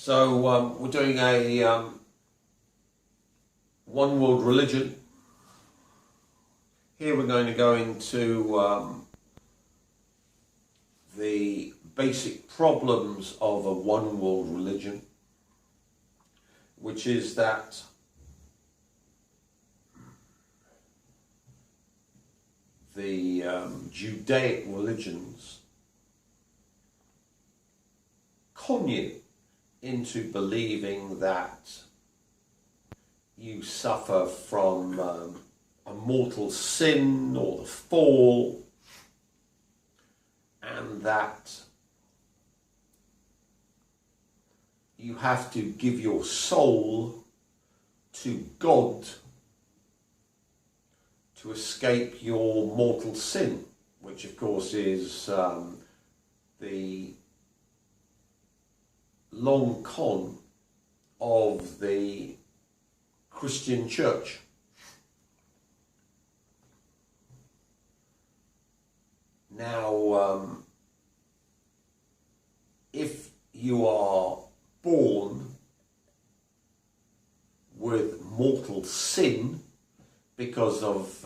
So we're doing a one world religion. Here we're going to go into the basic problems of a one world religion, which is that the Judaic religions con you into believing that you suffer from a mortal sin or the fall, and that you have to give your soul to God to escape your mortal sin, which of course is the long con of the Christian church. Now, if you are born with mortal sin because of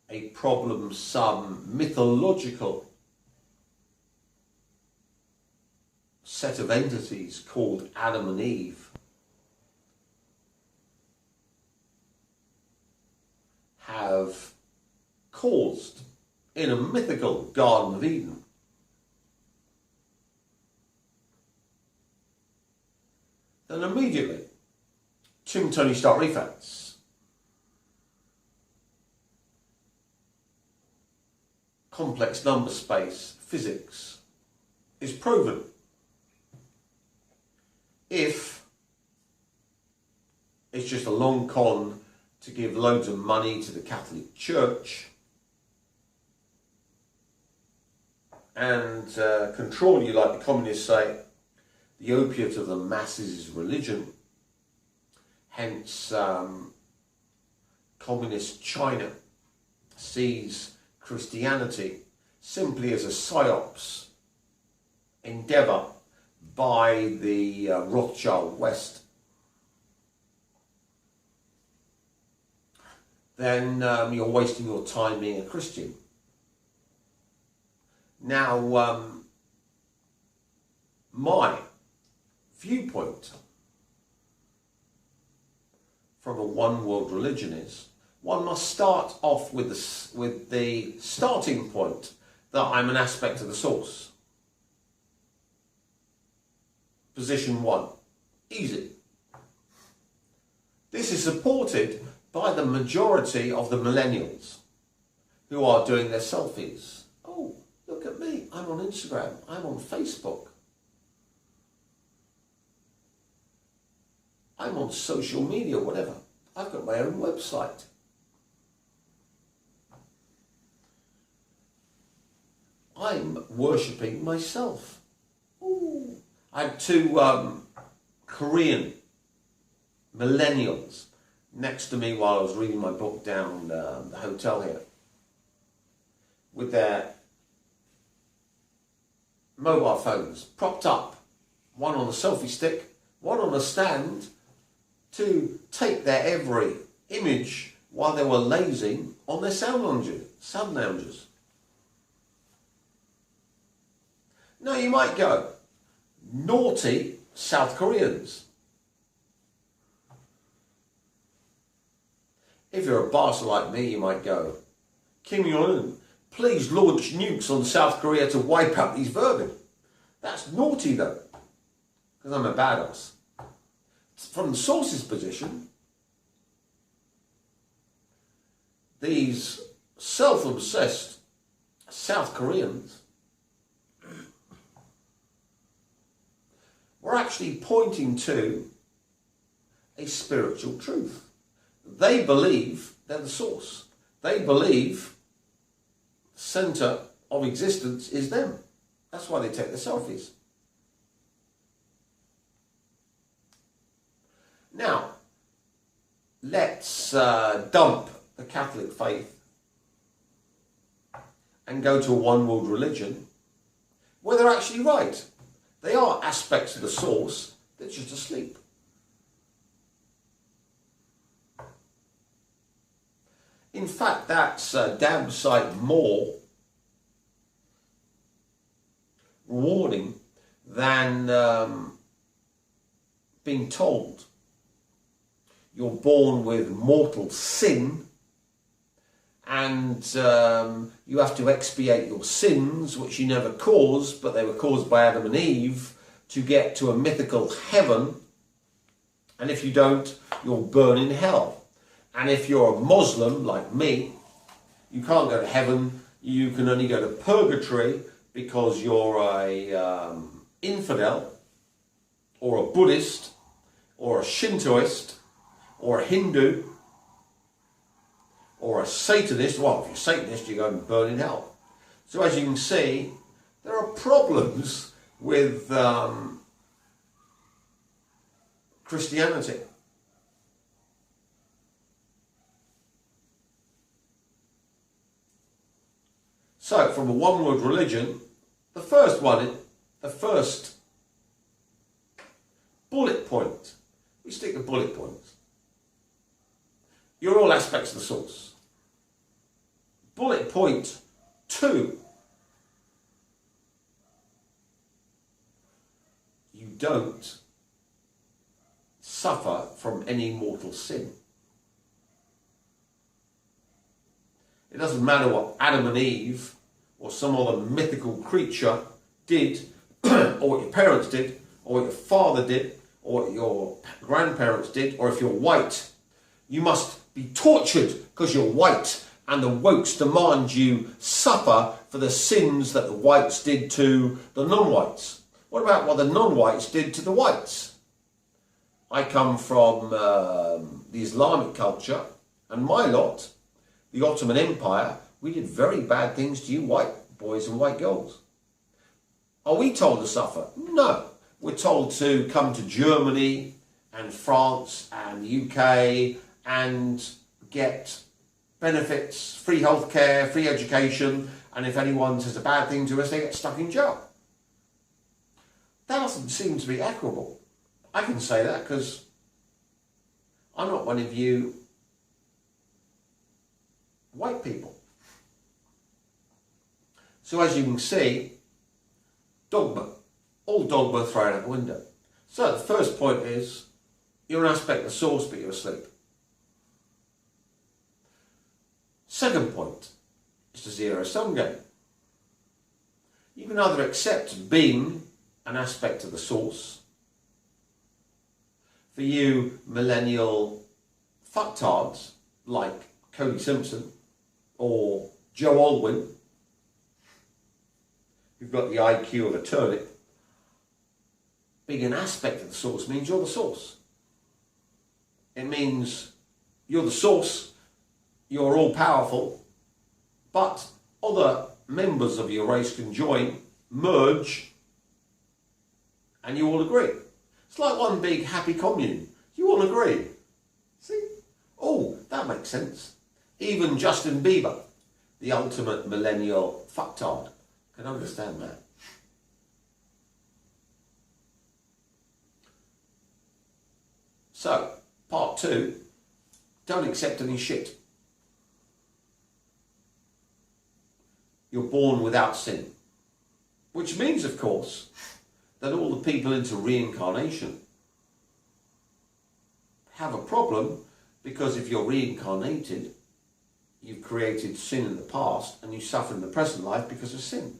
a problem, some mythological set of entities called Adam and Eve have caused in a mythical Garden of Eden, then immediately Tim Tony Stark Rifat's complex number space physics is proven. If it's just a long con to give loads of money to the Catholic Church and control you, like the communists say, the opiate of the masses is religion. Hence, communist China sees Christianity simply as a psyops endeavour by the Rothschild West. Then you're wasting your time being a Christian. Now, my viewpoint from a one world religion is one must start off with the starting point that I'm an aspect of the source. Position one, easy. This is supported by the majority of the millennials who are doing their selfies. Oh, look at me, I'm on Instagram, I'm on Facebook, I'm on social media, whatever. I've got my own website. I'm worshipping myself. Ooh. I had two Korean millennials next to me while I was reading my book down the hotel here, with their mobile phones propped up, one on a selfie stick, one on a stand, to take their every image while they were lazing on their sun lounges. Now you might go, naughty South Koreans. If you're a bastard like me, you might go, Kim Jong-un, please launch nukes on South Korea to wipe out these vermin. That's naughty though, because I'm a badass. From the source's position, these self-obsessed South Koreans were actually pointing to a spiritual truth. They believe they're the source. They believe the centre of existence is them. That's why they take the selfies. Now, let's dump the Catholic faith and go to a one world religion Well, they're actually right. They are aspects of the source, they're just asleep. In fact, that's a damn sight more rewarding than being told you're born with mortal sin and you have to expiate your sins, which you never caused, but they were caused by Adam and Eve, to get to a mythical heaven. And if you don't, you'll burn in hell. And if you're a Muslim like me, you can't go to heaven, you can only go to purgatory because you're a infidel, or a Buddhist, or a Shintoist, or a Hindu, or a Satanist. Well, if you're a Satanist, you go and burn in hell. So as you can see, there are problems with Christianity. So, from a one-word religion, the first bullet point, we stick to bullet points. You're all aspects of the source. Bullet point 2, you don't suffer from any mortal sin. It doesn't matter what Adam and Eve or some other mythical creature did, or what your parents did, or what your father did, or what your grandparents did, or if you're white, you must be tortured because you're white, and the wokes demand you suffer for the sins that the whites did to the non-whites. What about what the non-whites did to the whites? I come from the Islamic culture, and my lot, the Ottoman Empire, we did very bad things to you white boys and white girls. Are we told to suffer? No. We're told to come to Germany and France and the UK and get benefits, free healthcare, free education, and if anyone says a bad thing to us, they get stuck in jail. That doesn't seem to be equitable. I can say that because I'm not one of you white people. So as you can see, dogma. All dogma thrown out the window. So the first point is, you're an aspect of the source, but you're asleep. Second point is the zero-sum game. You can either accept being an aspect of the source. For you millennial fucktards like Cody Simpson or Joe Alwyn, who've got the IQ of a turnip, being an aspect of the source means you're the source. It means you're the source, you're all powerful, but other members of your race can join, merge, and you all agree. It's like one big happy commune. You all agree. See? Oh, that makes sense. Even Justin Bieber, the ultimate millennial fucktard, can understand that. So, part 2, don't accept any shit. You're born without sin. Which means, of course, that all the people into reincarnation have a problem, because if you're reincarnated, you've created sin in the past and you suffer in the present life because of sin.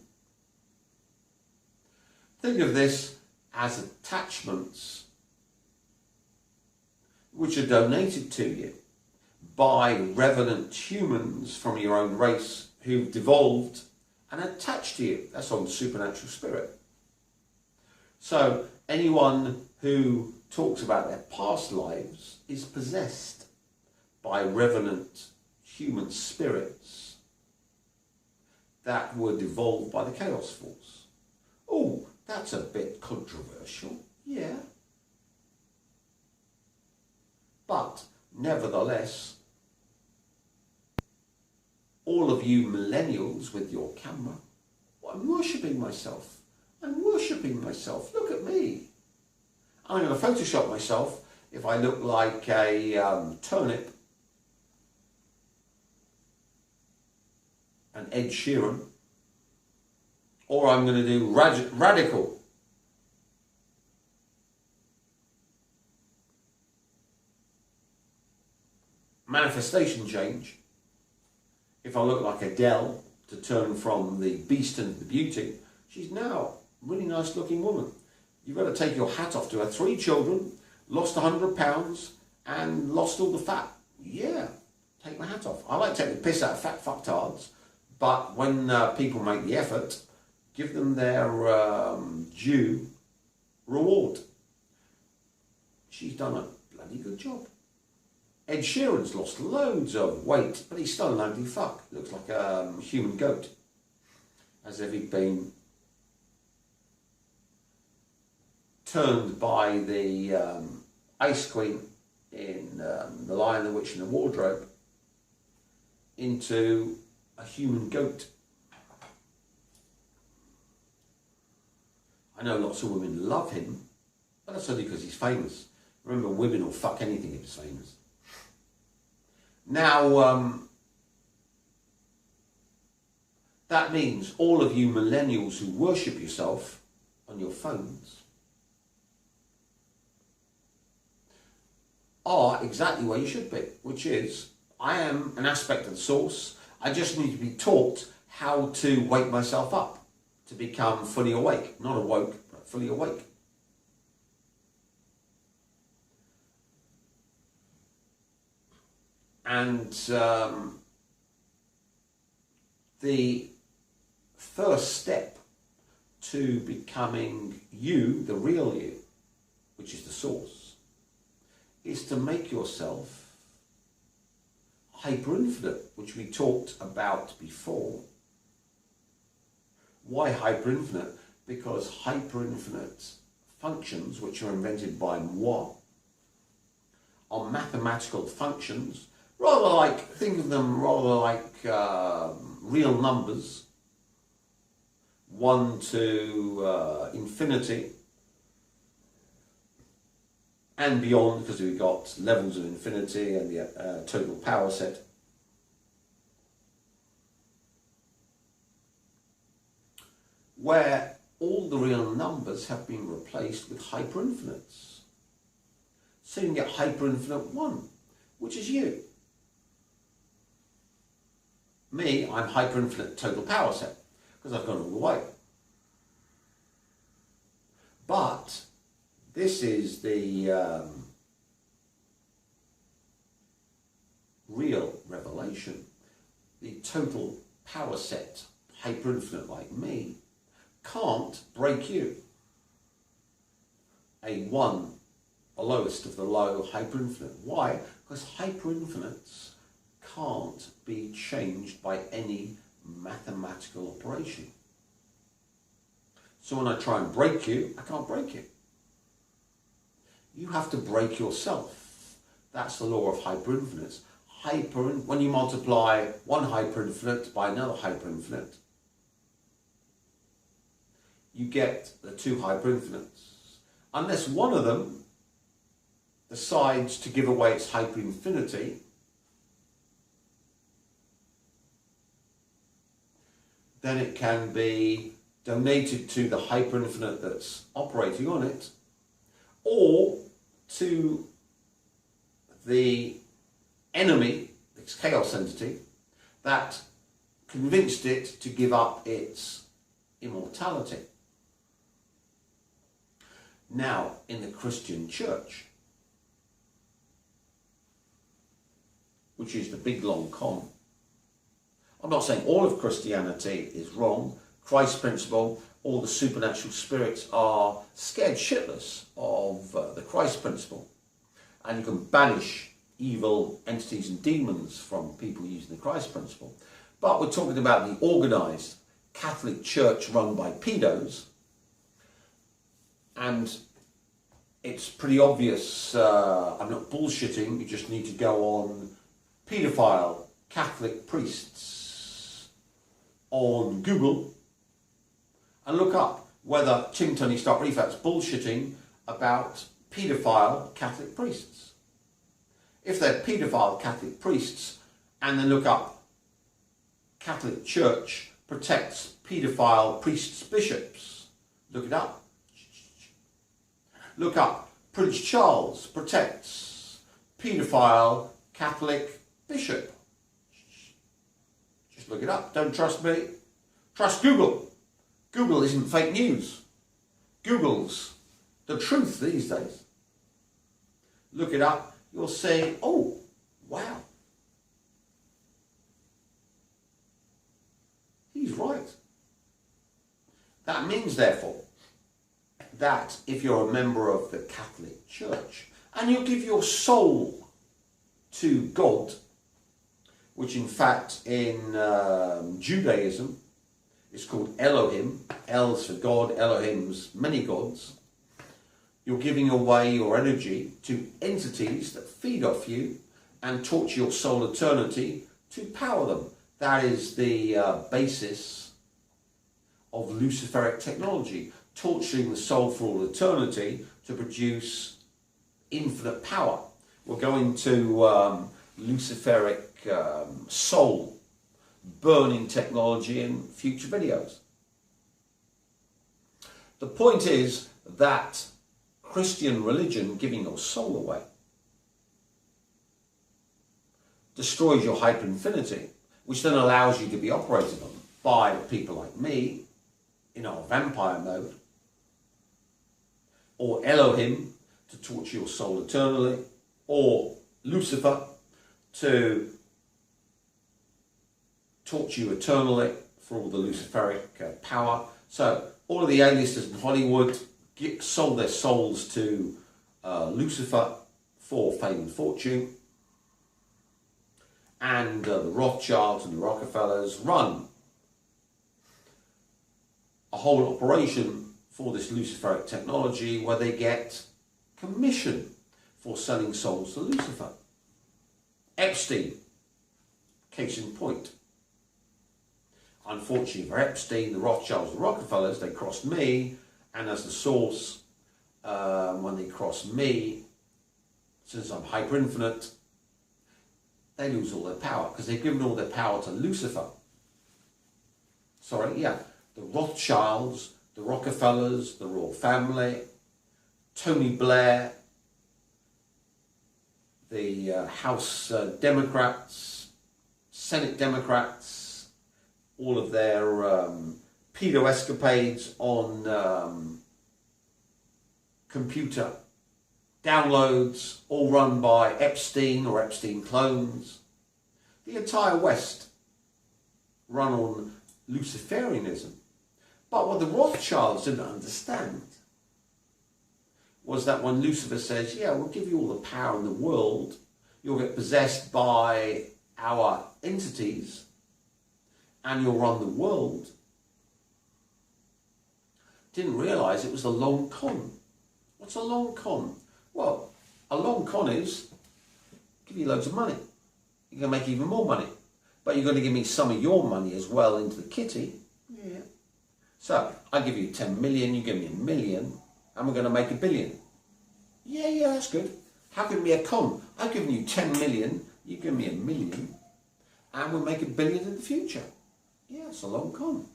Think of this as attachments which are donated to you by revenant humans from your own race who've devolved and attached to you. That's on the supernatural spirit. So anyone who talks about their past lives is possessed by revenant human spirits that were devolved by the chaos force. Oh, that's a bit controversial, yeah. But nevertheless, all of you millennials with your camera, well, I'm worshipping myself. I'm worshipping myself. Look at me. I'm going to Photoshop myself if I look like a turnip, an Ed Sheeran, or I'm going to do radical. Manifestation change. If I look like Adele, to turn from the beast into the beauty, she's now a really nice looking woman. You've got to take your hat off to her. 3 children, lost 100 pounds and lost all the fat. Yeah, take my hat off. I like taking the piss out of fat fucktards, but when people make the effort, give them their due reward. She's done a bloody good job. Ed Sheeran's lost loads of weight, but he's still an ugly fuck. Looks like a human goat. As if he'd been turned by the Ice Queen in The Lion, the Witch and the Wardrobe into a human goat. I know lots of women love him, but that's only because he's famous. Remember, women will fuck anything if it's famous. Now, that means all of you millennials who worship yourself on your phones are exactly where you should be, which is, I am an aspect of the source. I just need to be taught how to wake myself up, to become fully awake. Not awoke, but fully awake. And the first step to becoming you, the real you, which is the source, is to make yourself hyperinfinite, which we talked about before. Why hyperinfinite? Because hyperinfinite functions, which are invented by moi, are mathematical functions, rather like, think of them rather like real numbers, 1 to infinity and beyond, because we've got levels of infinity and the total power set. Where all the real numbers have been replaced with hyperinfinites. So you can get hyperinfinite 1, which is you. Me, I'm hyperinfinite total power set, because I've gone all the way. But this is the real revelation. The total power set, hyperinfinite like me, can't break you. A 1, the lowest of the low, hyperinfinite. Why? Because hyperinfinites can't be changed by any mathematical operation. So when I try and break you, I can't break you. You have to break yourself. That's the law of hyperinfinites. When you multiply one hyperinfinite by another hyperinfinite, you get the 2 hyperinfinites. Unless one of them decides to give away its hyperinfinity, then it can be donated to the hyperinfinite that's operating on it, or to the enemy, its chaos entity, that convinced it to give up its immortality. Now, in the Christian church, which is the big long con, I'm not saying all of Christianity is wrong. Christ's principle, all the supernatural spirits are scared shitless of the Christ principle. And you can banish evil entities and demons from people using the Christ principle. But we're talking about the organised Catholic Church run by pedos. And it's pretty obvious, I'm not bullshitting, you just need to go on paedophile Catholic priests on Google and look up. whether Tim Tony Stark Rifat's bullshitting about paedophile Catholic priests. If they're paedophile Catholic priests and then look up Catholic Church protects paedophile priests, bishops, look it up. Look up Prince Charles protects paedophile Catholic bishop. Just look it up. Don't trust me. Trust Google. Google isn't fake news. Google's the truth these days. Look it up. You'll say, oh, wow. He's right. That means, therefore, that if you're a member of the Catholic Church and you give your soul to God, which in fact in Judaism is called Elohim, El's for God, Elohim's many gods, you're giving away your energy to entities that feed off you and torture your soul eternity to power them. That is the basis of Luciferic technology, torturing the soul for all eternity to produce infinite power. We'll go into Luciferic soul burning technology in future videos. The point is that Christian religion, giving your soul away, destroys your hyperinfinity, which then allows you to be operated on by people like me in our vampire mode, or Elohim to torture your soul eternally, or Lucifer to torture you eternally for all the Luciferic power. So all of the A-listers in Hollywood sold their souls to Lucifer for fame and fortune. And the Rothschilds and the Rockefellers run a whole operation for this Luciferic technology where they get commission for selling souls to Lucifer. Epstein, case in point. Unfortunately for Epstein, the Rothschilds, the Rockefellers, they crossed me, and as the source, when they cross me, since I'm hyperinfinite, they lose all their power because they've given all their power to Lucifer. The Rothschilds, the Rockefellers, the royal family, Tony Blair, the House Democrats, Senate Democrats, all of their pedo escapades on computer downloads, all run by Epstein or Epstein clones. The entire West run on Luciferianism. But what the Rothschilds didn't understand was that when Lucifer says, yeah, we'll give you all the power in the world, you'll get possessed by our entities, and you'll run the world, didn't realise it was a long con. What's a long con? Well, a long con is give you loads of money. You're going to make even more money. But you're going to give me some of your money as well into the kitty. Yeah. So, I give you 10 million, you give me $1 million, and we're going to make $1 billion. Yeah, that's good. How can it be a con? I've given you 10 million, you give me $1 million, and we'll make $1 billion in the future. Yeah, it's a long con.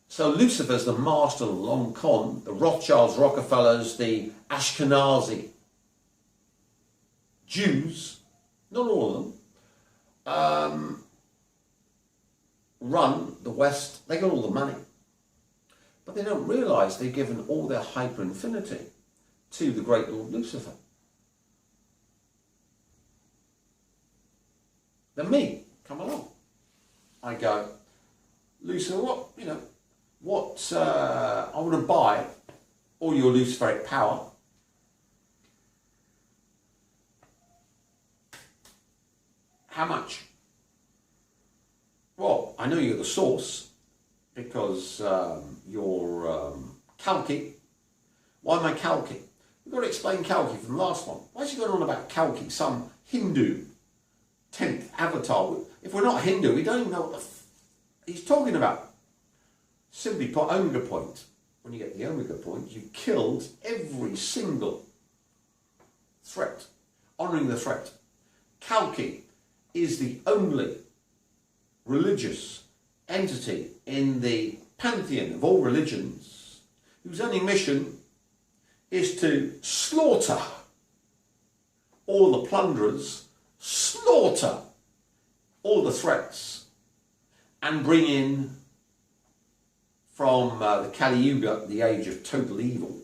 So Lucifer's the master of the long con. The Rothschilds, Rockefellers, the Ashkenazi Jews, not all of them, run the West. They got all the money. But they don't realise they've given all their hyperinfinity to the great Lord Lucifer. Then me, come along. I go, Lucifer, I want to buy all your Luciferic power. How much? Well, I know you're the source because you're Kalki. Why am I Kalki? We've got to explain Kalki from the last one. Why is he going on about Kalki, some Hindu 10th avatar? If we're not Hindu, we don't even know what he's talking about. Simply put, omega point. When you get the omega point, you killed every single threat, honouring the threat. Kalki is the only religious entity in the pantheon of all religions whose only mission is to slaughter all the plunderers, slaughter all the threats, and bring in from the Kali Yuga, the age of total evil,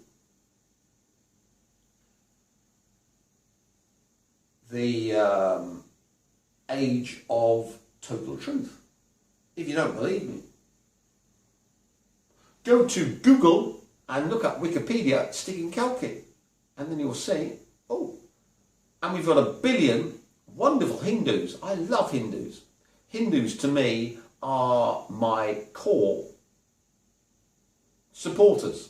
the age of total truth. If you don't believe me, go to Google and look up Wikipedia sticking Kalki, and then you'll see, oh, and we've got 1 billion wonderful Hindus. I love Hindus. Hindus to me are my core supporters.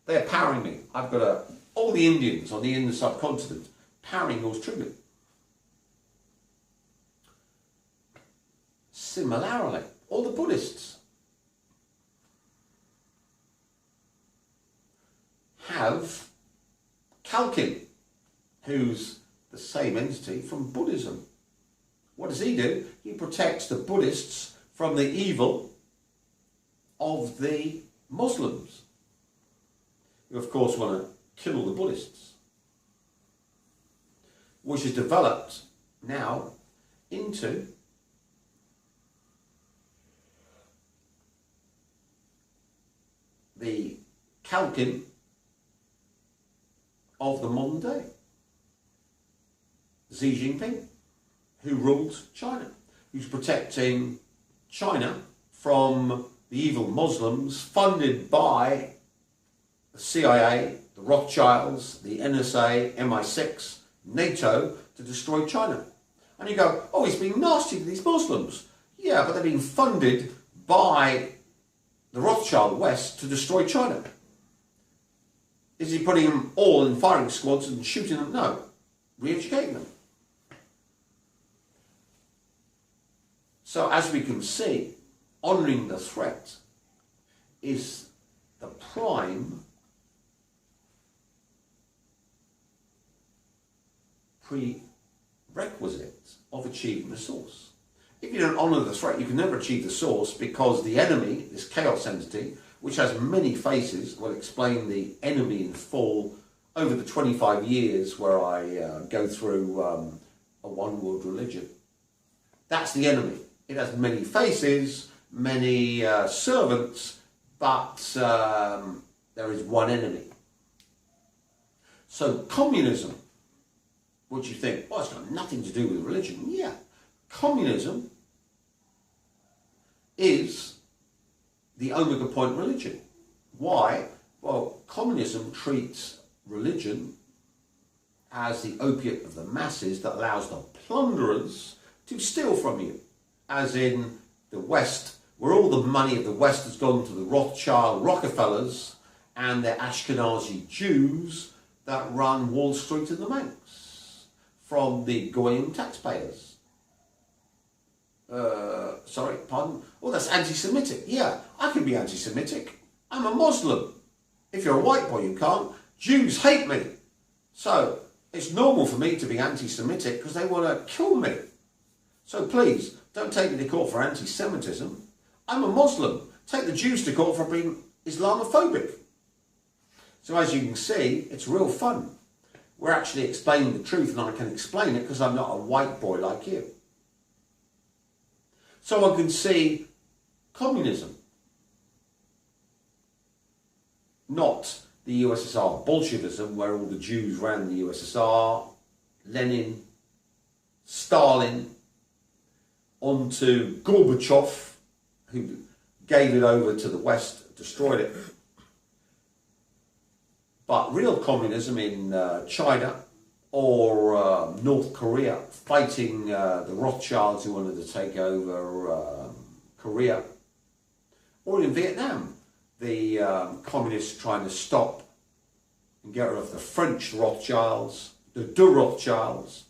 They're powering me. I've got all the Indians on the Indian subcontinent powering yours truly. Similarly, all the Buddhists have Kalki, who's the same entity from Buddhism. What does he do? He protects the Buddhists from the evil of the Muslims, who of course want to kill all the Buddhists, which has developed now into the Kalki of the modern day, Xi Jinping, who rules China, who's protecting China from the evil Muslims funded by the CIA, the Rothschilds, the NSA, MI6, NATO to destroy China. And you go, oh, he's being nasty to these Muslims. Yeah, but they're being funded by the Rothschild West to destroy China. Is he putting them all in firing squads and shooting them? No. Re-educating them. So as we can see, honouring the threat is the prime prerequisite of achieving the source. If you don't honour the threat, you can never achieve the source, because the enemy, this chaos entity, which has many faces, will explain the enemy in full over the 25 years where I go through a one-world religion. That's the enemy. It has many faces, many servants, but there is one enemy. So communism, what you think, well, it's got nothing to do with religion. Yeah, communism is the omega point religion. Why? Well, communism treats religion as the opiate of the masses that allows the plunderers to steal from you. As in the West, where all the money of the West has gone to the Rothschild Rockefellers and their Ashkenazi Jews that run Wall Street and the Manx from the Goyim taxpayers. Sorry, pardon? Oh, that's anti-Semitic. Yeah, I can be anti-Semitic. I'm a Muslim. If you're a white boy, you can't. Jews hate me. So it's normal for me to be anti-Semitic because they want to kill me. So please, don't take me to court for anti-Semitism. I'm a Muslim. Take the Jews to court for being Islamophobic. So as you can see, it's real fun. We're actually explaining the truth, and I can explain it because I'm not a white boy like you. So I can see communism, not the USSR Bolshevism, where all the Jews ran the USSR, Lenin, Stalin, onto Gorbachev, who gave it over to the West, destroyed it. But real communism in China or North Korea, fighting the Rothschilds who wanted to take over Korea, or in Vietnam, the communists trying to stop and get rid of the French Rothschilds, the Rothschilds,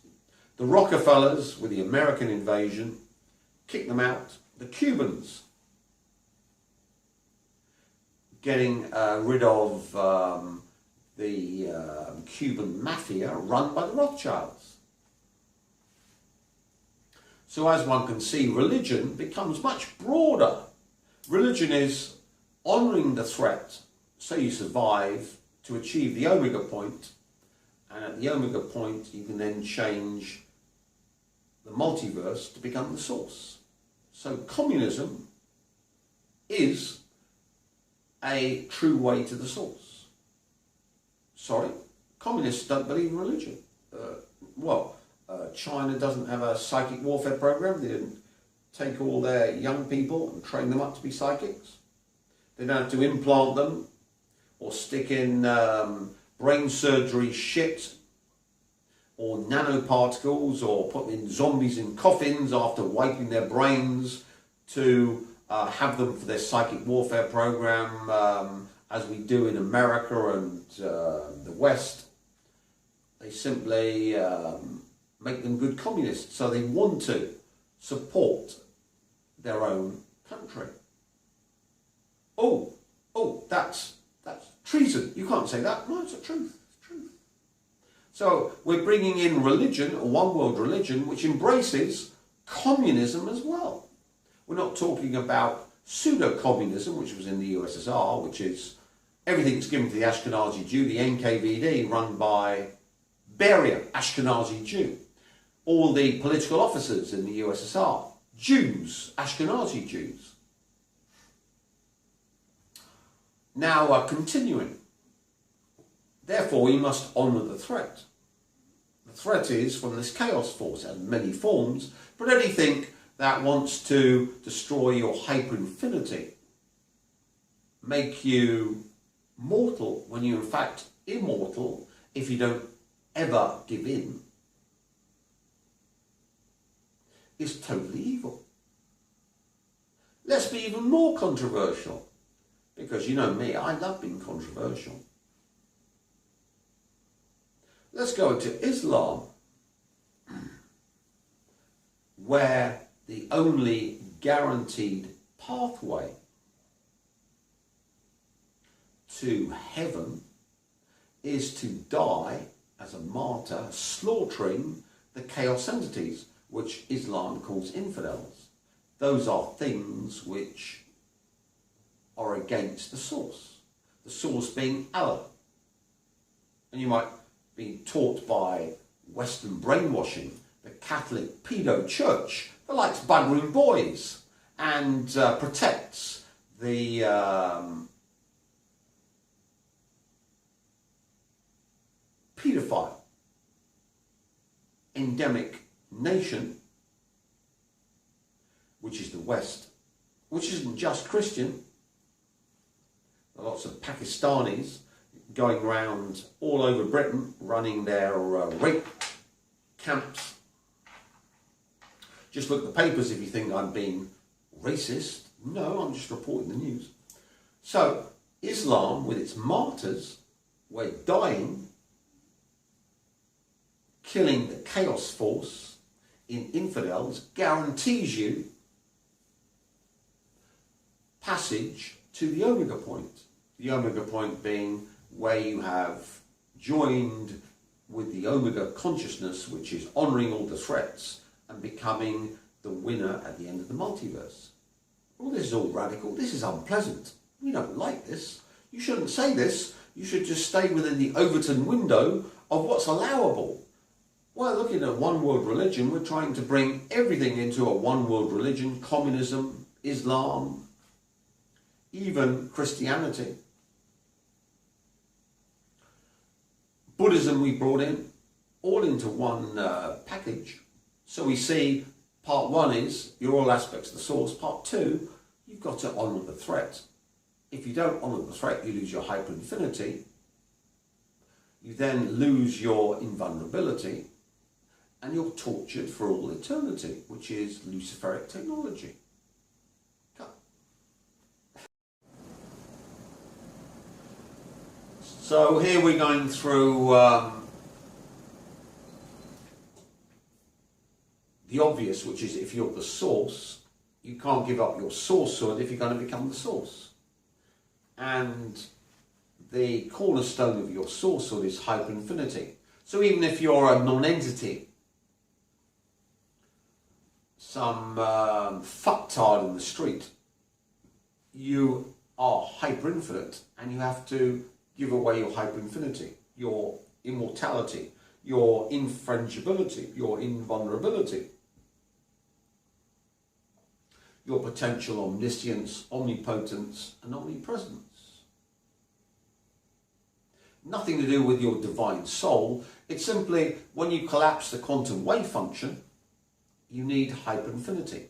the Rockefellers with the American invasion, kick them out, the Cubans, getting rid of the Cuban mafia run by the Rothschilds. So as one can see, religion becomes much broader. Religion is honouring the threat so you survive to achieve the omega point, and at the omega point you can then change the multiverse to become the source. So communism is a true way to the source. Sorry, communists don't believe in religion. China doesn't have a psychic warfare program. They didn't take all their young people and train them up to be psychics. They don't have to implant them or stick in brain surgery shit or nanoparticles or put them in zombies in coffins after wiping their brains to have them for their psychic warfare program, as we do in America and the West. They simply make them good communists, so they want to support their own country. Oh, that's treason. You can't say that. No, it's the truth. It's truth. So we're bringing in religion, a one world religion, which embraces communism as well. We're not talking about pseudo-communism, which was in the USSR, which is everything's given to the Ashkenazi Jew, the NKVD, run by Beria, Ashkenazi Jew. All the political officers in the USSR, Jews, Ashkenazi Jews. Now, continuing. Therefore, we must honour the threat. The threat is from this chaos force, and many forms, but anything that wants to destroy your hyperinfinity, make you mortal when you're in fact immortal if you don't ever give in, is totally evil. Let's be even more controversial, because you know me, I love being controversial. Let's go to Islam, where the only guaranteed pathway to heaven is to die as a martyr, slaughtering the chaos entities, which Islam calls infidels. Those are things which are against the source being Allah. And you might be taught by Western brainwashing, the Catholic pedo church that likes buggering boys and protects the paedophile endemic nation, which is the West, which isn't just Christian. There are lots of Pakistanis going around all over Britain running their rape camps. Just look at the papers if you think I'm being racist. No, I'm just reporting the news. So Islam, with its martyrs, where dying, killing the chaos force in infidels, guarantees you passage to the omega point. The omega point being where you have joined with the omega consciousness, which is honouring all the threats and becoming the winner at the end of the multiverse. Well, this is all radical. This is unpleasant. We don't like this. You shouldn't say this. You should just stay within the Overton window of what's allowable. Well, looking at one world religion, we're trying to bring everything into a one world religion: communism, Islam, even Christianity. Buddhism we brought in, all into one package. So we see part one is you're all aspects of the source. Part two, you've got to honour the threat. If you don't honour the threat, you lose your hyperinfinity. You then lose your invulnerability, and you're tortured for all eternity, which is Luciferic technology. So here we're going through the obvious, which is if you're the source, you can't give up your sourcehood if you're going to become the source. and the cornerstone of your sourcehood is hyperinfinity. So even if you're a non-entity, some fucktard in the street, you are hyperinfinite, and you have to give away your hyperinfinity, your immortality, your infrangibility, your invulnerability, your potential omniscience, omnipotence, and omnipresence. Nothing to do with your divine soul. It's simply when you collapse the quantum wave function, you need hyperinfinity.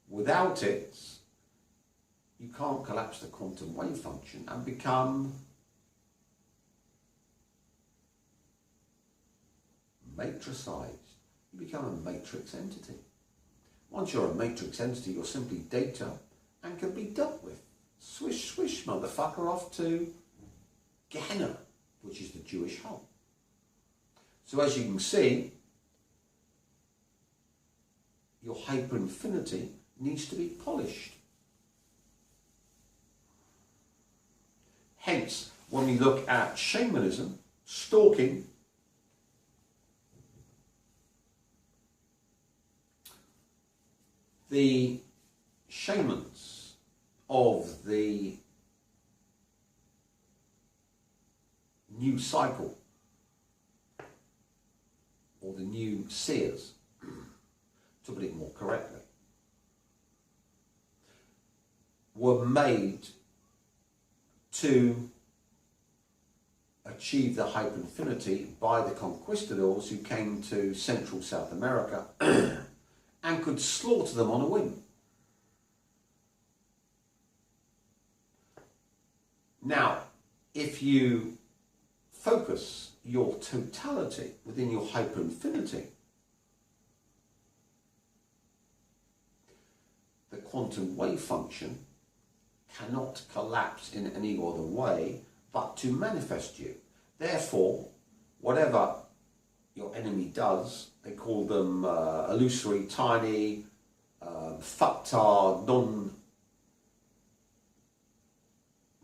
Without it, you can't collapse the quantum wave function and become matrixized. You become a matrix entity. Once you're a matrix entity, you're simply data and can be dealt with. Swish, swish, motherfucker, off to Gehenna, which is the Jewish hell. So as you can see, your hyperinfinity needs to be polished. Hence, when we look at shamanism, stalking, the shamans of the new cycle, or the new seers, to put it more correctly, were made to achieve the hyperinfinity by the conquistadors who came to Central South America and could slaughter them on a whim. Now, if you focus your totality within your hyperinfinity, the quantum wave function cannot collapse in any other way but to manifest you. Therefore, whatever your enemy does, they call them illusory, tiny, fucktard,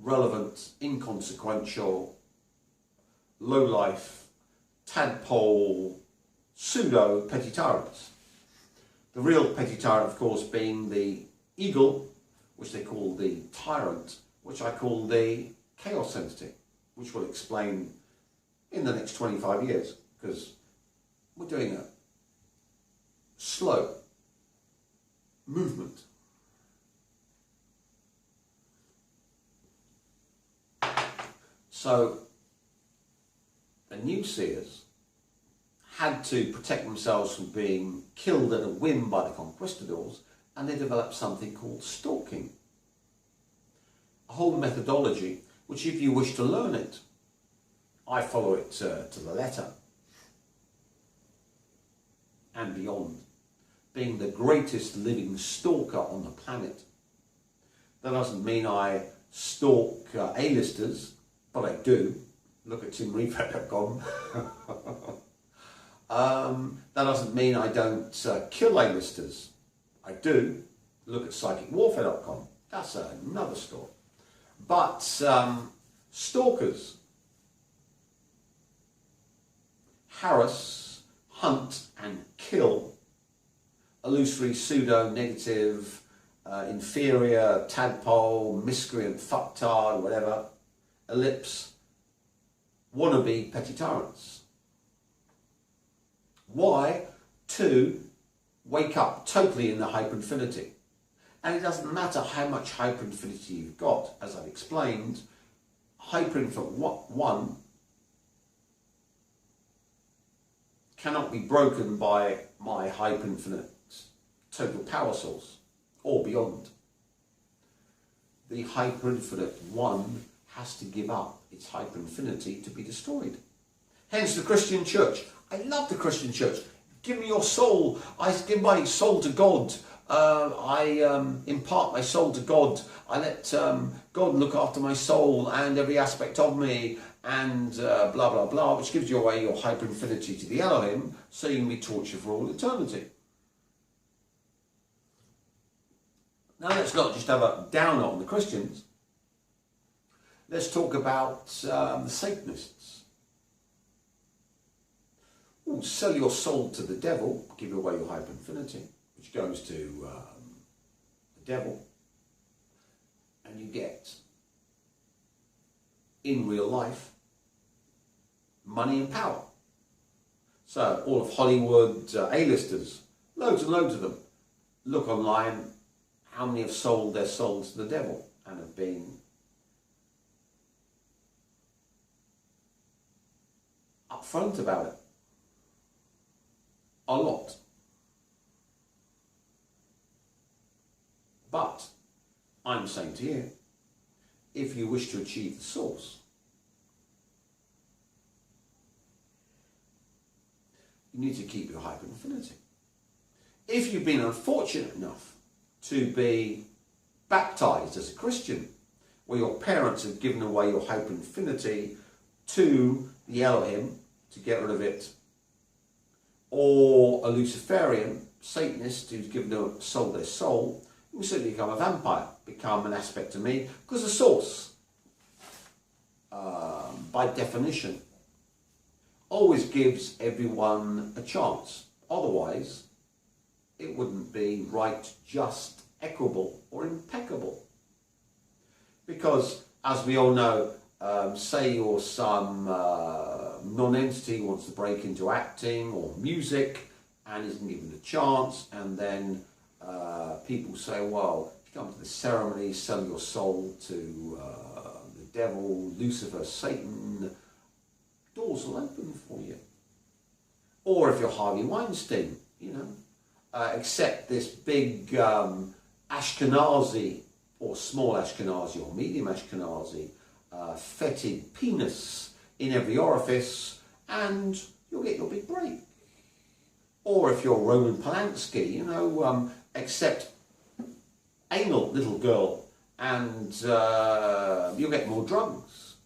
non-relevant, inconsequential, low-life, tadpole, pseudo petty tyrants. The real petty tyrant, of course, being the eagle, which they call the tyrant, which I call the chaos entity, which we'll explain in the next 25 years, because we're doing a slow movement. So the new seers had to protect themselves from being killed at a whim by the conquistadors, and they developed something called stalking. A whole methodology which, if you wish to learn it, I follow it to the letter and beyond, being the greatest living stalker on the planet. That doesn't mean I stalk A-listers, but I do. Look at Rifat.com. That doesn't mean I don't kill A-listers. I do. Look at PsychicWarfare.com. That's another story. But stalkers harass, hunt and kill illusory, pseudo, negative, inferior, tadpole, miscreant, fucktard, whatever, ellipse, wannabe petty tyrants. Why? To wake up totally in the hyperinfinity. And it doesn't matter how much hyperinfinity you've got, as I've explained, hyperinfinite one cannot be broken by my hyperinfinite total power source or beyond. The hyperinfinite one has to give up its hyperinfinity to be destroyed. Hence the Christian church. I love the Christian church. Give me your soul. I give my soul to God. I impart my soul to God. I let God look after my soul and every aspect of me, and blah, blah, blah, which gives you away your hyperinfinity to the Elohim, so you can be tortured for all eternity. Now let's not just have a downer on the Christians. Let's talk about the Satanists. Ooh, sell your soul to the devil, give away your hyperinfinity, which goes to the devil, and you get, in real life, money and power. So all of Hollywood A-listers, loads and loads of them, look online how many have sold their souls to the devil and have been upfront about it. A lot. But I'm saying to you, if you wish to achieve the source, you need to keep your hyperinfinity. If you've been unfortunate enough to be baptized as a Christian, where your parents have given away your hyperinfinity to the Elohim to get rid of it, or a Luciferian Satanist who's sold their soul, you can simply become a vampire, become an aspect of me, because the source, by definition, always gives everyone a chance. Otherwise, it wouldn't be right, just, equable, or impeccable. Because, as we all know, say you're some non-entity who wants to break into acting or music and isn't given a chance, and then people say, well, if you come to the ceremony, sell your soul to the devil, Lucifer, Satan, doors will open for you. Or if you're Harvey Weinstein, you know, accept this big Ashkenazi or small Ashkenazi or medium Ashkenazi fetid penis in every orifice, and you'll get your big break. Or if you're Roman Polanski, you know, accept anal little girl, and you'll get more drugs.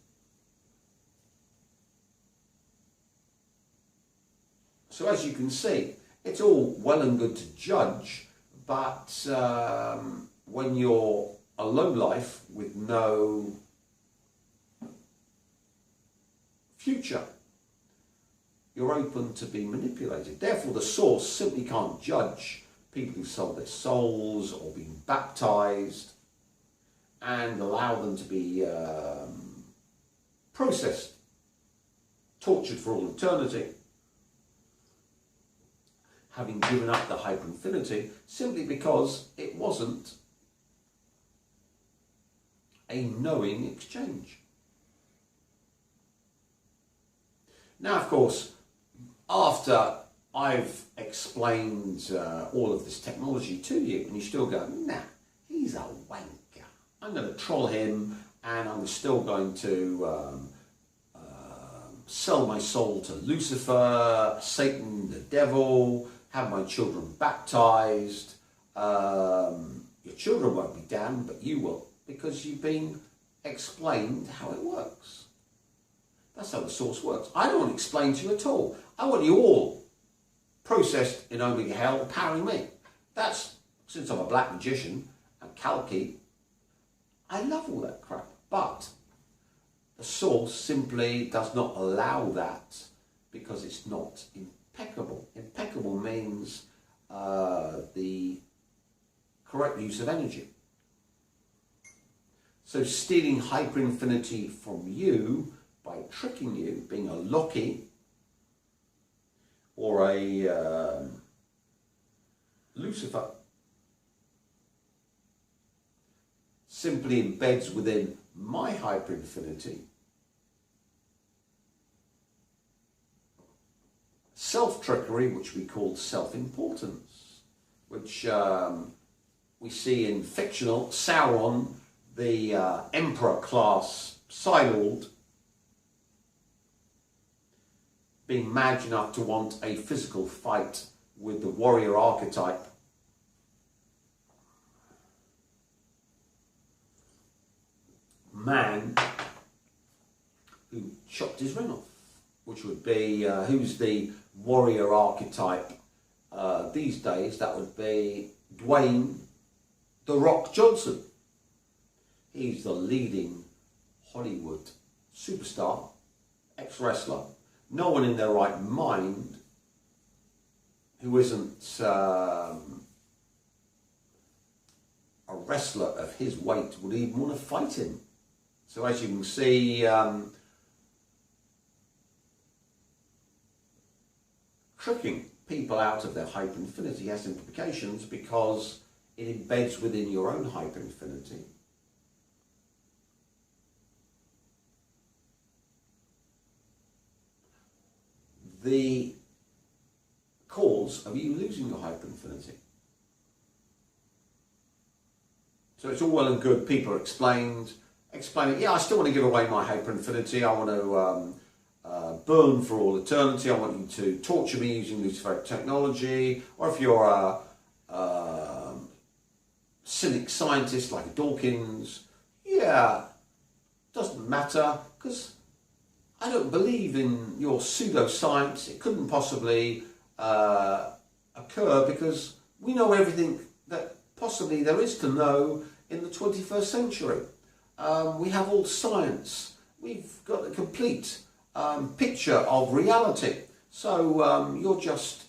So as you can see, it's all well and good to judge, but when you're a lowlife with no future, you're open to be manipulated. Therefore, the source simply can't judge people who sold their souls or been baptized and allow them to be processed, tortured for all eternity, having given up the hyperinfinity simply because it wasn't a knowing exchange. Now, of course, after I've explained all of this technology to you, and you still go, nah, he's a wanker. I'm going to troll him, and I'm still going to sell my soul to Lucifer, Satan, the devil, have my children baptized. Your children won't be damned, but you will, because you've been explained how it works. That's how the source works. I don't want to explain to you at all. I want you all processed in omega hell, empowering me. That's, since I'm a black magician and Kalki, I love all that crap. But the source simply does not allow that because it's not impeccable. Impeccable means the correct use of energy. So stealing hyperinfinity from you by tricking you, being a Loki or a Lucifer, simply embeds within my hyperinfinity self-trickery, which we call self-importance, which we see in fictional Sauron, the emperor-class Psylord, being mad enough to want a physical fight with the warrior archetype. Man who chopped his ring off, which would be, who's the warrior archetype these days? That would be Dwayne The Rock Johnson. He's the leading Hollywood superstar, ex-wrestler. No one in their right mind who isn't a wrestler of his weight would even want to fight him. So as you can see, tricking people out of their hyperinfinity has implications because it embeds within your own hyperinfinity the cause of you losing your hyperinfinity. So it's all well and good, people are explaining, yeah, I still want to give away my hyperinfinity, I want to burn for all eternity, I want you to torture me using Luciferic technology, or if you're a cynic scientist like Dawkins, yeah, doesn't matter, because I don't believe in your pseudoscience. It couldn't possibly occur because we know everything that possibly there is to know in the 21st century. We have all science. We've got a complete picture of reality. So you're just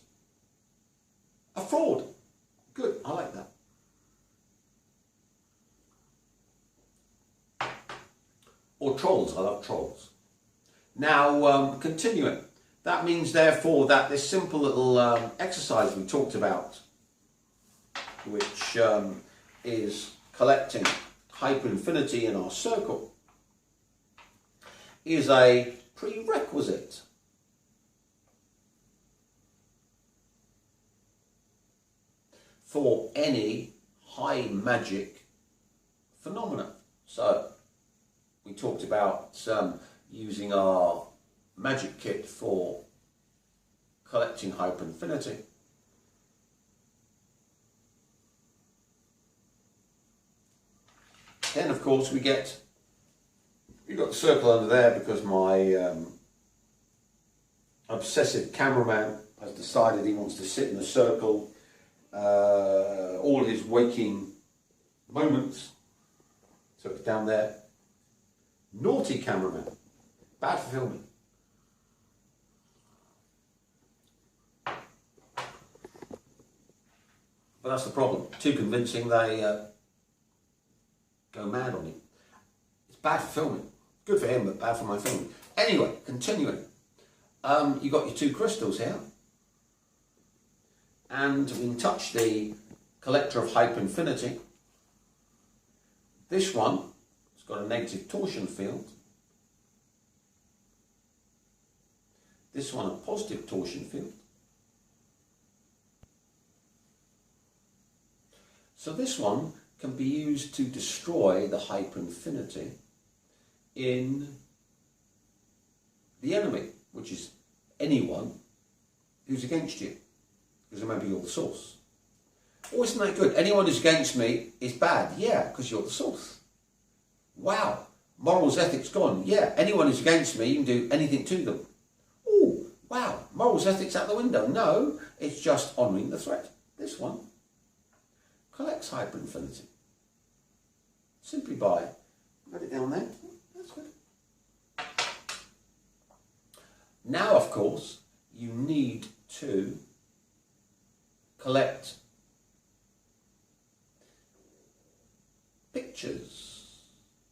a fraud. Good, I like that. Or trolls, I love trolls. Now, continuing. That means, therefore, that this simple little exercise we talked about, which is collecting hyperinfinity in our circle, is a prerequisite for any high magic phenomena. So, we talked about using our magic kit for collecting hyperinfinity. Then, of course, we've got the circle under there because my obsessive cameraman has decided he wants to sit in a circle all his waking moments. So it's down there. Naughty cameraman. Bad for filming. But that's the problem. Too convincing, they go mad on it. It's bad for filming. Good for him, but bad for my filming. Anyway, continuing. You've got your two crystals here. And we can touch the collector of hyperinfinity. This one has got a negative torsion field. This one a positive torsion field. So this one can be used to destroy the hyperinfinity in the enemy, which is anyone who's against you. Because remember, you're the source. Oh, isn't that good? Anyone who's against me is bad. Yeah, because you're the source. Wow. Morals, ethics gone. Yeah, anyone who's against me, you can do anything to them. Oh, wow. Morals, ethics out the window. No, it's just honouring the threat. This one collects hyperinfinity. Simply by, put it down there. That's good. Now, of course, you need to collect pictures,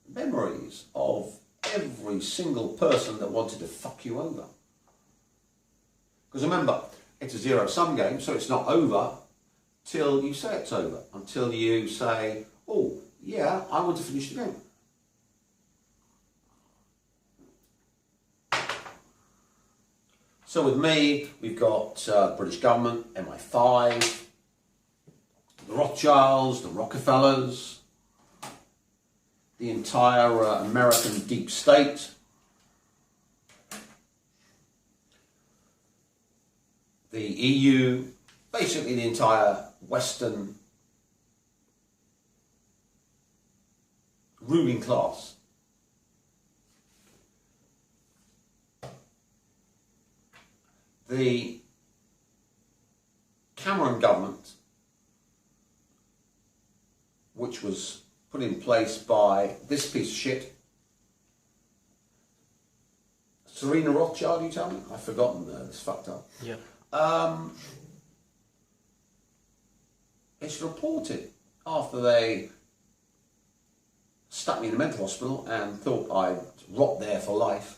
memories of every single person that wanted to fuck you over. Because remember, it's a zero-sum game, so it's not over till you say it's over. Until you say, oh, yeah, I want to finish the game. So with me, we've got British government, MI5, the Rothschilds, the Rockefellers, the entire American deep state, the EU, basically the entire Western ruling class. The Cameron government which was put in place by this piece of shit. Serena Rothschild, you tell me? I've forgotten, it's fucked up. Yeah. It's reported after they stuck me in a mental hospital and thought I'd rot there for life,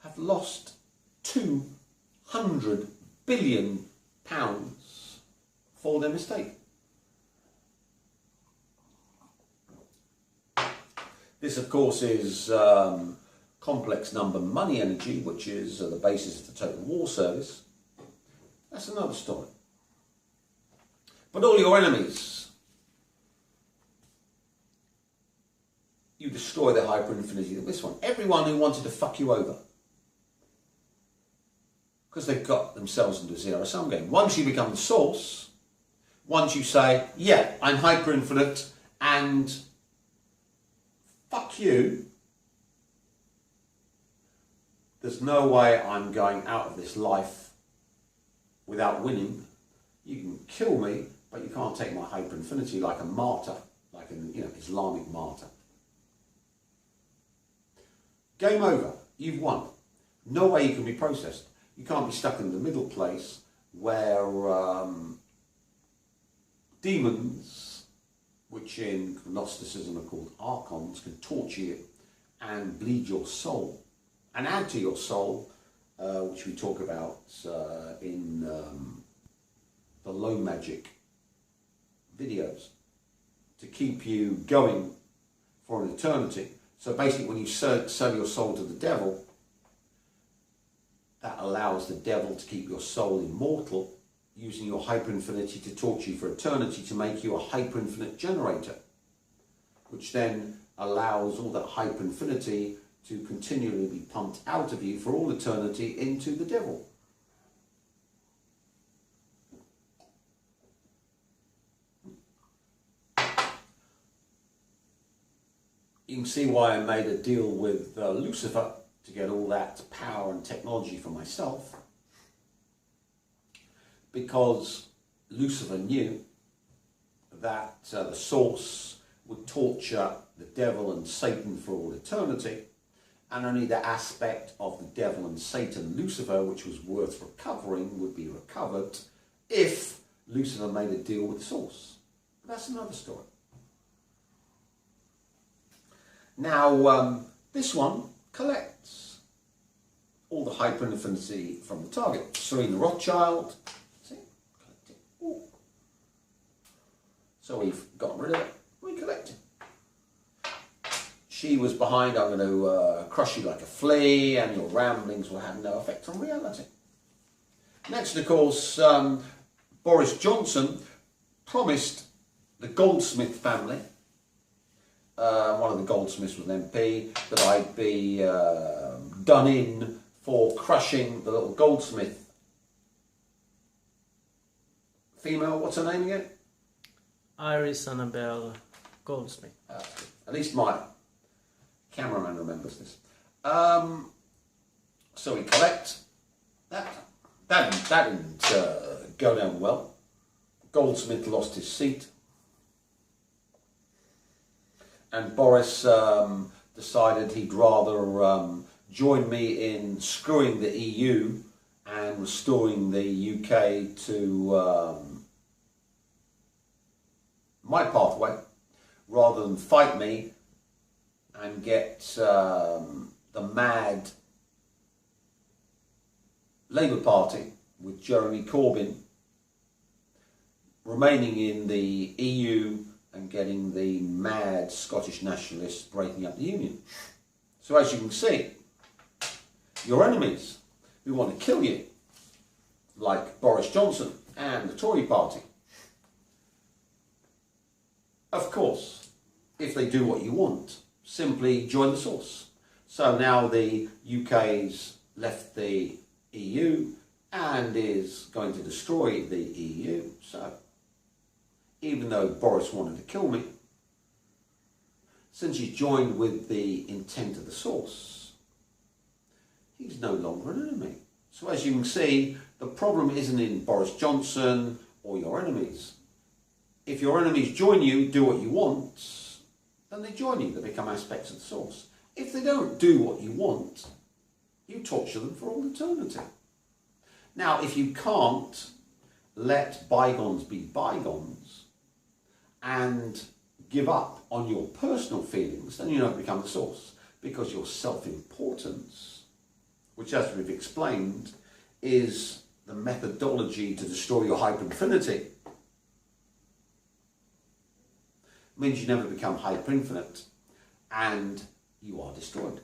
have lost £200 billion for their mistake. This, of course, is complex number money energy, which is the basis of the Total War Service. That's another story. But all your enemies, you destroy their hyperinfinity. This one, everyone who wanted to fuck you over, because they've got themselves into a zero-sum game. Once you become the source, once you say, yeah, I'm hyperinfinite and fuck you, there's no way I'm going out of this life without winning. You can kill me, but you can't take my hyperinfinity like a martyr, like an Islamic martyr. Game over. You've won. No way you can be processed. You can't be stuck in the middle place where demons, which in Gnosticism are called archons, can torture you and bleed your soul and add to your soul, which we talk about in the low magic videos, to keep you going for an eternity. So basically, when you sell your soul to the devil, that allows the devil to keep your soul immortal, using your hyperinfinity to torture you for eternity, to make you a hyperinfinite generator, which then allows all that hyperinfinity to continually be pumped out of you for all eternity into the devil. You can see why I made a deal with Lucifer to get all that power and technology for myself, because Lucifer knew that the source would torture the devil and Satan for all eternity, and only the aspect of the devil and Satan, Lucifer, which was worth recovering, would be recovered if Lucifer made a deal with the source. But that's another story. Now, this one collects all the hyperinfinity from the target. Serena Rothschild, see, collect it. Ooh. So we've gotten rid of it, we collect it. She was behind, I'm going to crush you like a flea, and your ramblings will have no effect on reality. Next, of course, Boris Johnson promised the Goldsmith family, one of the Goldsmiths was an MP, that I'd be done in for crushing the little Goldsmith female. What's her name again? Iris Annabelle Goldsmith. At least my cameraman remembers this. So we collect that. That didn't go down well. Goldsmith lost his seat. And Boris decided he'd rather join me in screwing the EU and restoring the UK to my pathway, rather than fight me and get the mad Labour Party with Jeremy Corbyn remaining in the EU and getting the mad Scottish nationalists breaking up the Union. So as you can see, your enemies who want to kill you, like Boris Johnson and the Tory party, of course, if they do what you want, simply join the source. So now the UK's left the EU and is going to destroy the EU. So even though Boris wanted to kill me, since he joined with the intent of the source, he's no longer an enemy. So as you can see, the problem isn't in Boris Johnson or your enemies. if your enemies join you, do what you want, then they join you, they become aspects of the source. If they don't do what you want, you torture them for all eternity. Now, if you can't let bygones be bygones and give up on your personal feelings, then you don't become the source, because your self-importance, which, as we've explained, is the methodology to destroy your hyperinfinity, means you never become hyperinfinite and you are destroyed.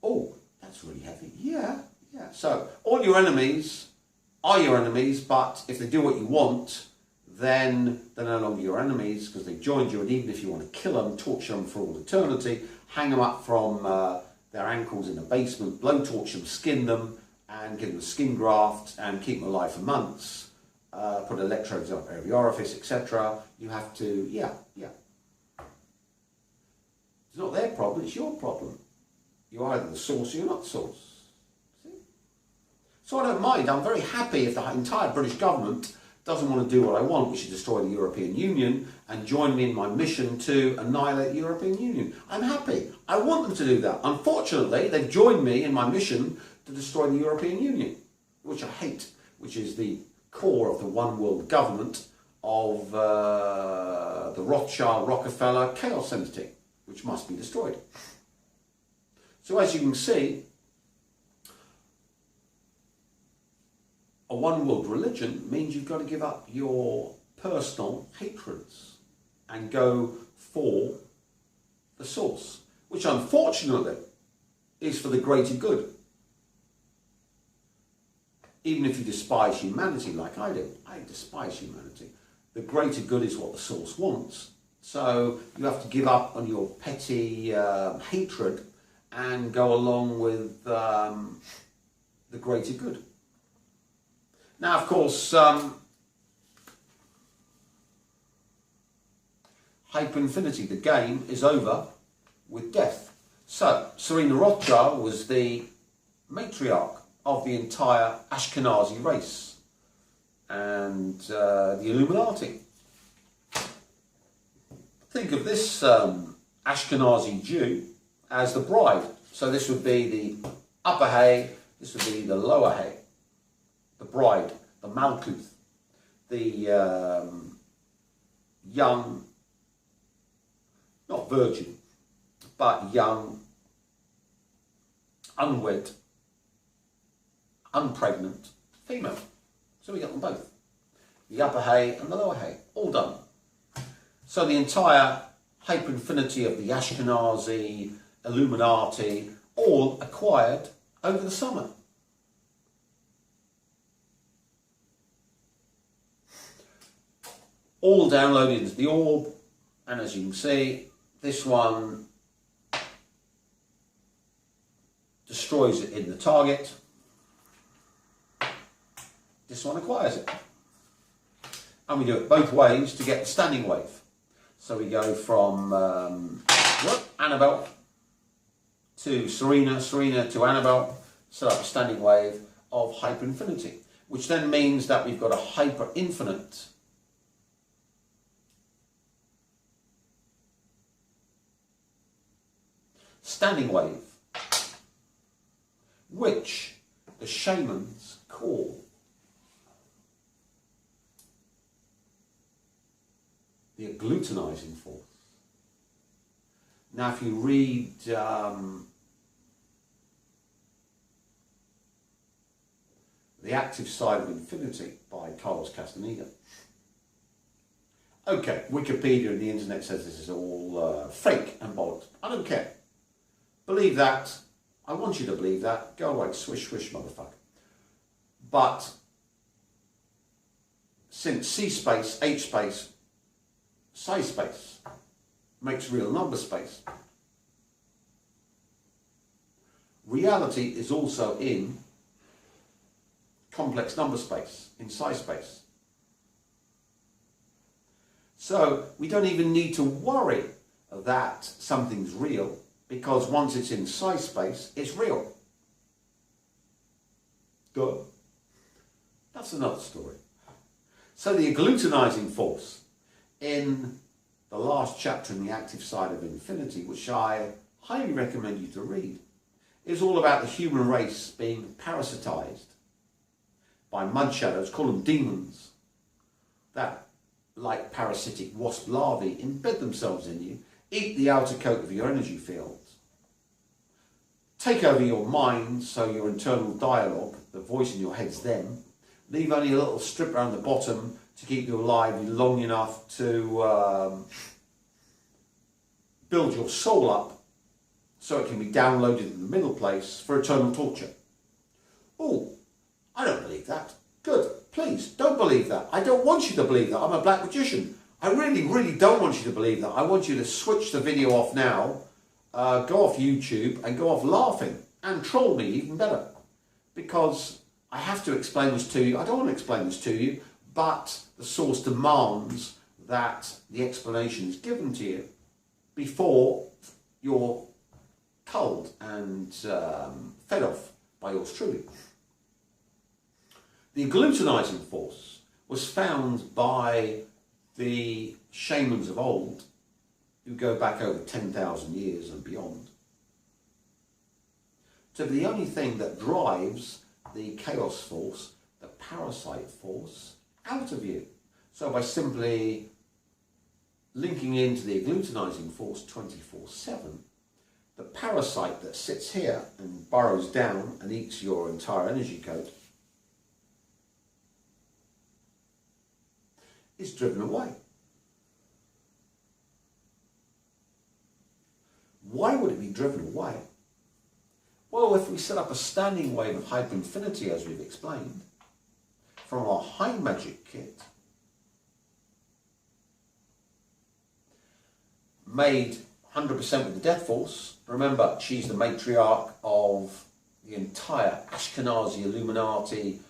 Oh, that's really heavy. Yeah. So all your enemies are your enemies, but if they do what you want, then they're no longer your enemies because they've joined you. And even if you want to kill them, torture them for all eternity, hang them up from their ankles in a basement, blowtorch them, skin them, and give them a skin graft and keep them alive for months, put electrodes up every orifice, etc. You have to, It's not their problem, it's your problem. You're either the source or you're not the source. See? So I don't mind. I'm very happy if the entire British government doesn't want to do what I want, which is destroy the European Union, and join me in my mission to annihilate the European Union. I'm happy. I want them to do that. Unfortunately, they've joined me in my mission to destroy the European Union, which I hate, which is the core of the one world government of the Rothschild, Rockefeller chaos entity, which must be destroyed. So as you can see, a one world religion means you've got to give up your personal hatreds and go for the source, which unfortunately is for the greater good. Even if you despise humanity like I do, I despise humanity. The greater good is what the source wants. So you have to give up on your petty hatred and go along with the greater good. Now, of course, Hyperinfinity, the game, is over with death. So, Serena Rothschild was the matriarch of the entire Ashkenazi race and the Illuminati. Think of this Ashkenazi Jew as the bride. So this would be the upper hay, this would be the lower hay. The bride, the Malkuth, the young, not virgin, but young, unwed, unpregnant female. So we got them both. The upper hay and the lower hay, all done. So the entire hyperinfinity of the Ashkenazi, Illuminati, all acquired over the summer. All downloaded into the orb, and as you can see, this one destroys it in the target. This one acquires it. And we do it both ways to get the standing wave. So we go from Annabelle to Serena, Serena to Annabelle, set up a standing wave of hyperinfinity, which then means that we've got a hyperinfinite standing wave, which the shamans call the agglutinizing force. Now, if you read The Active Side of Infinity by Carlos Castaneda. Okay, Wikipedia and the internet says this is all fake and bollocks. I don't care. Believe that. I want you to believe that. Go away, swish, swish, motherfucker. But since C space, H space, psi space makes real number space, reality is also in complex number space, in psi space. So we don't even need to worry that something's real, because once it's in psi space, it's real. Duh. That's another story. So the agglutinizing force in the last chapter in the active side of Infinity, which I highly recommend you to read, is all about the human race being parasitized by mud shadows, call them demons, that, like parasitic wasp larvae, embed themselves in you, eat the outer coat of your energy fields, take over your mind, so your internal dialogue, the voice in your head's them, leave only a little strip around the bottom to keep you alive long enough to build your soul up so it can be downloaded in the middle place for eternal torture. Oh, I don't believe that. Good. Please, don't believe that. I don't want you to believe that. I'm a black magician. I really, really don't want you to believe that. I want you to switch the video off now, go off YouTube and go off laughing and troll me even better. Because I have to explain this to you. I don't want to explain this to you, but the source demands that the explanation is given to you before you're culled and fed off by yours truly. The agglutinizing force was found by the shamans of old, who go back over 10,000 years and beyond, to be the only thing that drives the chaos force, the parasite force, out of you. So by simply linking into the agglutinizing force 24/7, the parasite that sits here and burrows down and eats your entire energy code is driven away. Why would it be driven away? Well, if we set up a standing wave of hyperinfinity, as we've explained, from our high magic kit, made 100% with the Death Force. Remember, she's the matriarch of the entire Ashkenazi Illuminati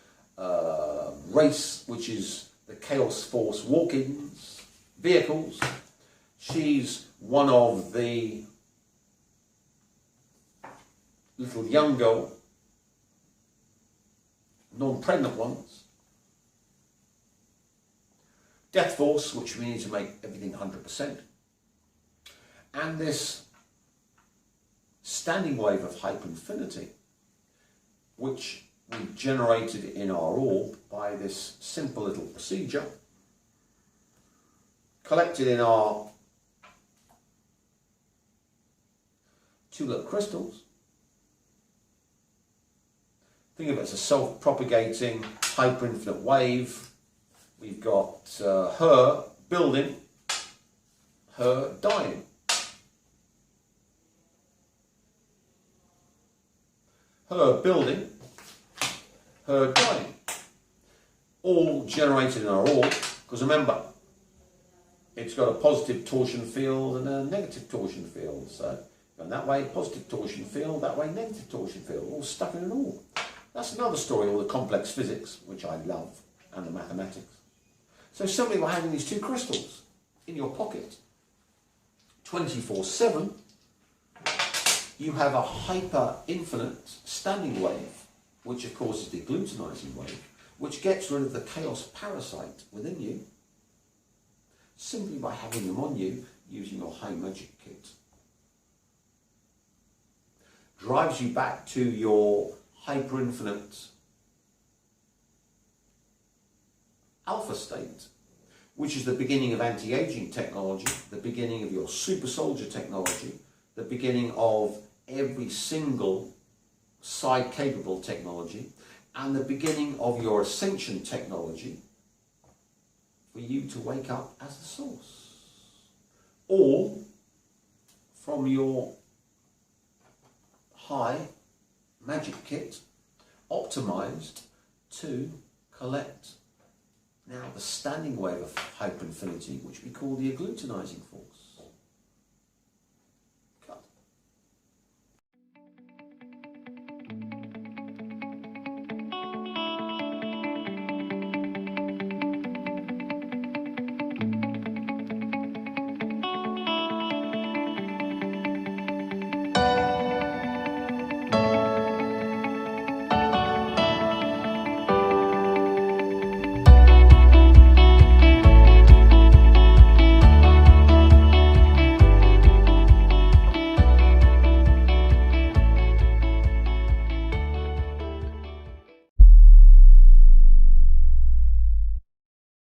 race, which is the Chaos Force walk-ins, vehicles. She's one of the little young girl, non-pregnant ones. Death Force, which we need to make everything 100%. And this standing wave of hyperinfinity, which we generated in our orb by this simple little procedure, collected in our two little crystals. Think of it as a self-propagating hyperinfinite wave. We've got her building, her dying. Her building, her dying. All generated in our orb, because remember, it's got a positive torsion field and a negative torsion field. So, going that way, positive torsion field, that way, negative torsion field, all stuck in an orb. That's another story, all the complex physics, which I love, and the mathematics. So simply by having these two crystals in your pocket, 24/7, you have a hyper-infinite standing wave, which of course is the agglutinizing wave, which gets rid of the chaos parasite within you, simply by having them on you using your high magic kit. Drives you back to your hyper-infinite alpha state, which is the beginning of anti-aging technology, the beginning of your super soldier technology, the beginning of every single side capable technology, and the beginning of your ascension technology for you to wake up as the source. All from your high magic kit, optimized to collect now the standing wave of hyperinfinity, which we call the agglutinizing force.